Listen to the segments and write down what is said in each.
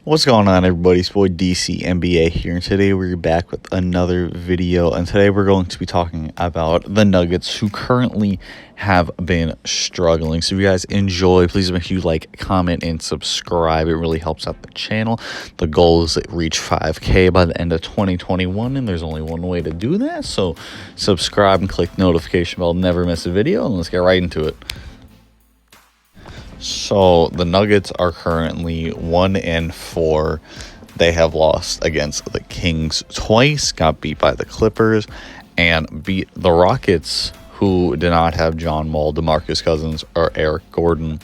What's going on, everybody? It's boy DC NBA here, and today we're back with another video. And today we're going to be talking about the Nuggets, who currently have been struggling. So if you guys enjoy, please make sure you like, comment, and subscribe. It really helps out the channel. The goal is to reach 5K by the end of 2021, and there's only one way to do that. So subscribe and click the notification bell, never miss a video, and let's get right into it. So the Nuggets are currently 1-4. They have lost against the Kings twice, got beat by the Clippers, and beat the Rockets, who did not have John Wall, DeMarcus Cousins, or Eric Gordon.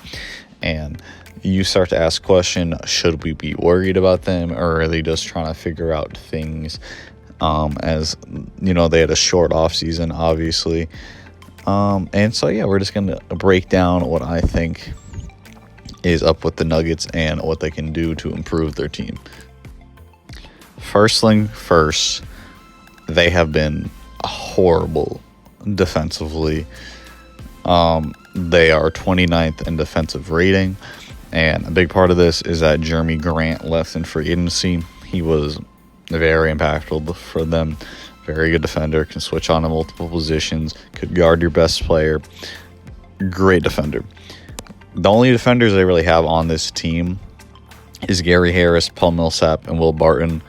And you start to ask the question, should we be worried about them, or are they just trying to figure out things? As you know, they had a short offseason, obviously. And so, yeah, we're just going to break down what I think is up with the Nuggets and what they can do to improve their team. First thing first, they have been horrible defensively. They are 29th in defensive rating, and a big part of this is that Jeremy Grant left in free agency. He was very impactful for them. Very good defender, can switch on to multiple positions, could guard your best player. Great defender. The only defenders they really have on this team is Gary Harris, Paul Millsap, and Will Barton.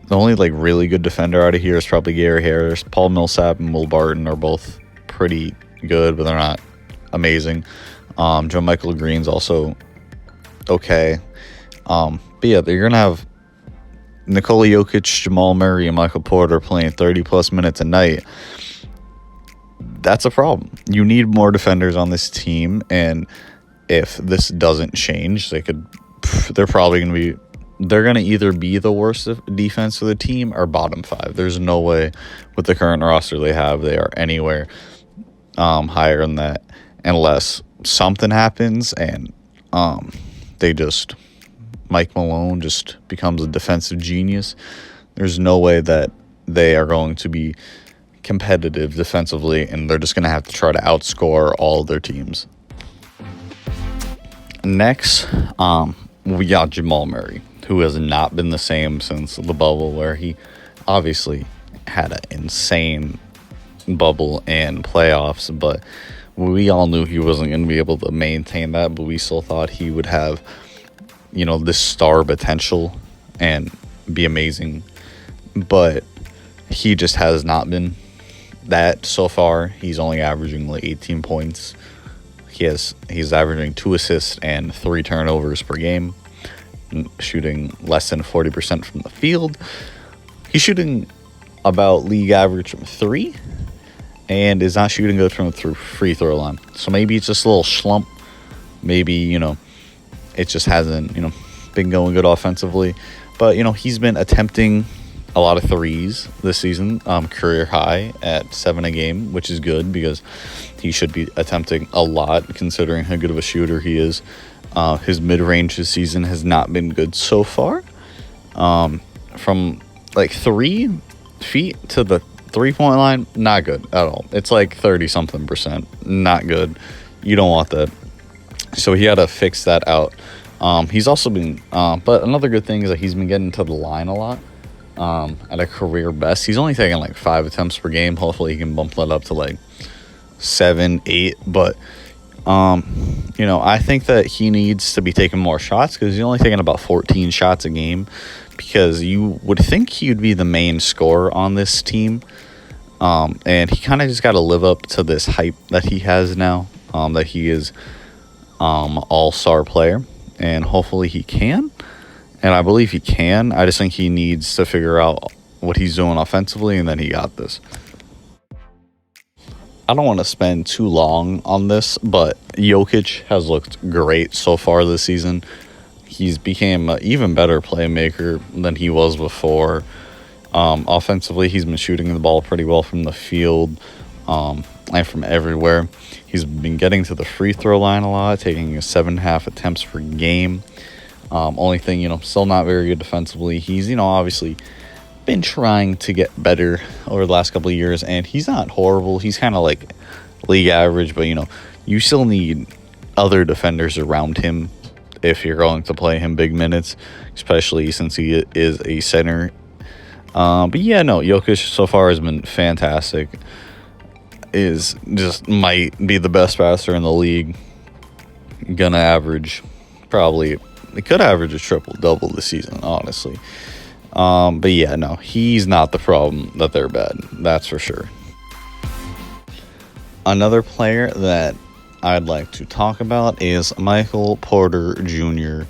The only really good defender out of here is probably Gary Harris. Paul Millsap and Will Barton are both pretty good, but they're not amazing. Joe Michael Green's also okay. But yeah, they're going to have Nikola Jokic, Jamal Murray, and Michael Porter playing 30-plus minutes a night. That's a problem. You need more defenders on this team, and if this doesn't change, they're probably going to be, they're going to either be the worst defense of the team or bottom five. There's no way with the current roster they have, they are anywhere higher than that, unless something happens and Mike Malone just becomes a defensive genius. There's no way that they are going to be competitive defensively, and they're just going to have to try to outscore all of their teams. Next, we got Jamal Murray, who has not been the same since the bubble, where he obviously had an insane bubble and playoffs, but we all knew he wasn't going to be able to maintain that, but we still thought he would have, this star potential and be amazing, but he just has not been that so far. He's only averaging 18 points. He's averaging 2 assists and 3 turnovers per game, shooting less than 40% from the field. He's shooting about league average from 3 and is not shooting good from the free throw line. So maybe it's just a little slump. Maybe, it just hasn't, been going good offensively. But, he's been attempting a lot of threes this season, career high at 7 a game, which is good because he should be attempting a lot considering how good of a shooter he is. His mid-range this season has not been good so far. From 3 feet to the 3-point line, not good at all. It's 30-something%, not good. You don't want that. So he had to fix that out. He's also been, but another good thing is that he's been getting to the line a lot. At a career best. He's only taking 5 attempts per game. Hopefully he can bump that up to 7, 8. But I think that he needs to be taking more shots because he's only taking about 14 shots a game, because you would think he would be the main scorer on this team. And he kind of just got to live up to this hype that he has now, that he is all-star player, and hopefully he can. And I believe he can. I just think he needs to figure out what he's doing offensively, and then he got this. I don't want to spend too long on this, but Jokic has looked great so far this season. He's became an even better playmaker than he was before. Offensively, he's been shooting the ball pretty well from the field and from everywhere. He's been getting to the free throw line a lot, taking 7.5 attempts per game. Only thing, still not very good defensively. He's, obviously been trying to get better over the last couple of years, and he's not horrible. He's kind of league average, but, you still need other defenders around him if you're going to play him big minutes, especially since he is a center. But yeah, no, Jokic so far has been fantastic. Is just might be the best passer in the league. Gonna average probably, he could average a triple-double this season, honestly. But yeah, no, he's not the problem that they're bad. That's for sure. Another player that I'd like to talk about is Michael Porter Jr.,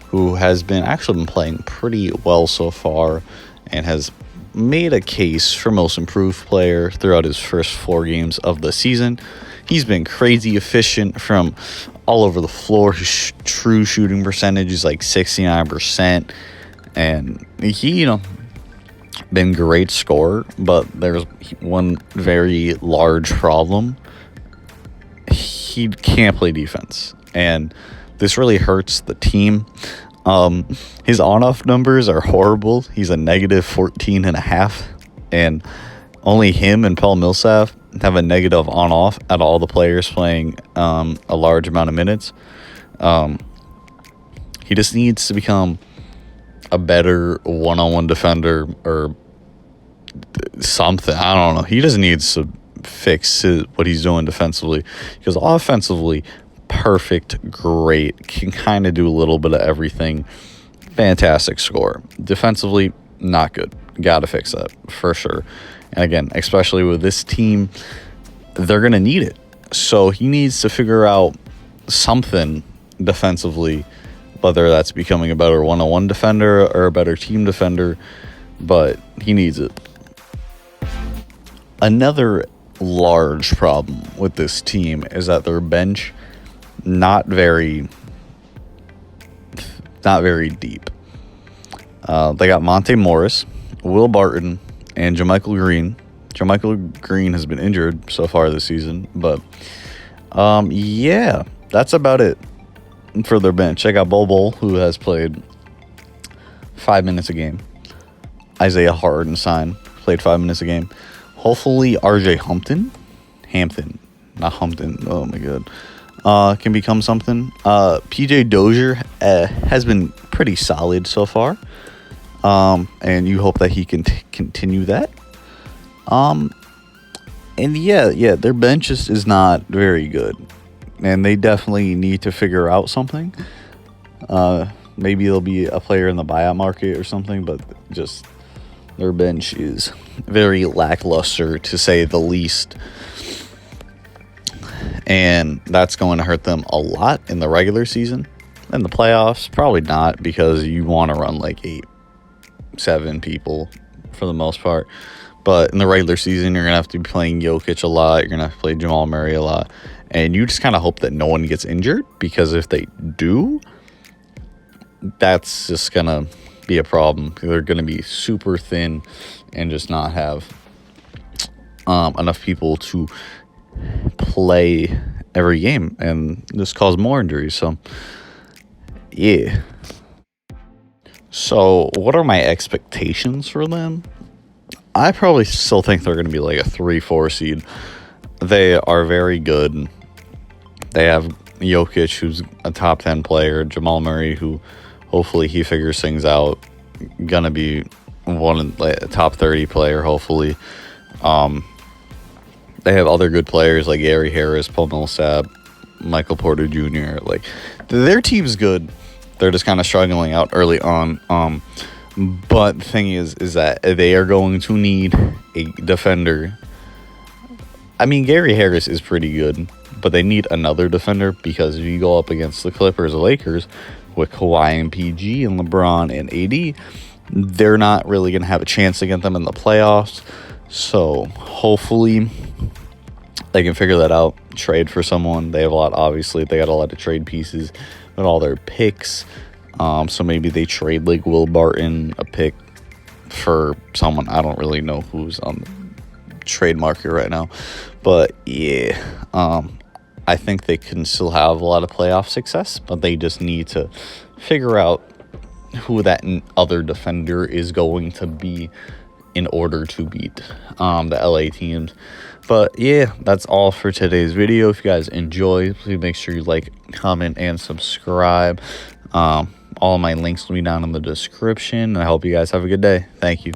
who has been playing pretty well so far and has made a case for most improved player throughout his first 4 games of the season. He's been crazy efficient from all over the floor. His true shooting percentage is like 69%. And he, been great scorer, but there's one very large problem. He can't play defense, and this really hurts the team. His on-off numbers are horrible. He's a negative 14.5, and only him and Paul Millsap have a negative on-off at all the players playing a large amount of minutes. He just needs to become a better one-on-one defender or something. I don't know. He just needs to fix what he's doing defensively, because offensively, perfect, great, can kind of do a little bit of everything. Fantastic score. Defensively, not good. Got to fix that for sure. And again, especially with this team, they're going to need it. So he needs to figure out something defensively, whether that's becoming a better one-on-one defender or a better team defender, but he needs it. Another large problem with this team is that their bench not very deep. They got Monte Morris, Will Barton, and JaMychal Green. JaMychal Green has been injured so far this season, but yeah, that's about it for their bench. I got Bol, who has played 5 minutes a game. Isaiah Hartenstein played 5 minutes a game. Hopefully, RJ Hampton, not Humpton. Oh my god, can become something. PJ Dozier has been pretty solid so far, and you hope that he can continue that. And yeah, their bench is not very good, and they definitely need to figure out something. Maybe there'll be a player in the buyout market or something, but just their bench is very lackluster, to say the least. And that's going to hurt them a lot in the regular season. In the playoffs, probably not, because you want to run like 8-7 people for the most part. But in the regular season, you're going to have to be playing Jokic a lot. You're going to have to play Jamal Murray a lot. And you just kind of hope that no one gets injured, because if they do, that's just going to be a problem. They're going to be super thin and just not have enough people to play every game, and just cause more injuries. So yeah. So what are my expectations for them? I probably still think they're going to be like a 3-4 seed. They are very good. They have Jokic, who's a top 10 player. Jamal Murray, who hopefully he figures things out. Gonna be a top 30 player, hopefully. They have other good players like Gary Harris, Paul Millsap, Michael Porter Jr. Like, their team's good. They're just kind of struggling out early on. But the thing is that they are going to need a defender. I mean, Gary Harris is pretty good, but they need another defender, because if you go up against the Clippers or Lakers with Kawhi and PG and LeBron and AD, they're not really going to have a chance against them in the playoffs. So hopefully they can figure that out, trade for someone. They have a lot, obviously. They got a lot of trade pieces with all their picks. So maybe they trade like Will Barton, a pick, for someone. I don't really know who's on the trade market right now. But yeah, I think they can still have a lot of playoff success, but they just need to figure out who that other defender is going to be in order to beat the LA teams. But yeah, that's all for today's video. If you guys enjoy, please make sure you like, comment, and subscribe. All of my links will be down in the description. I hope you guys have a good day. Thank you.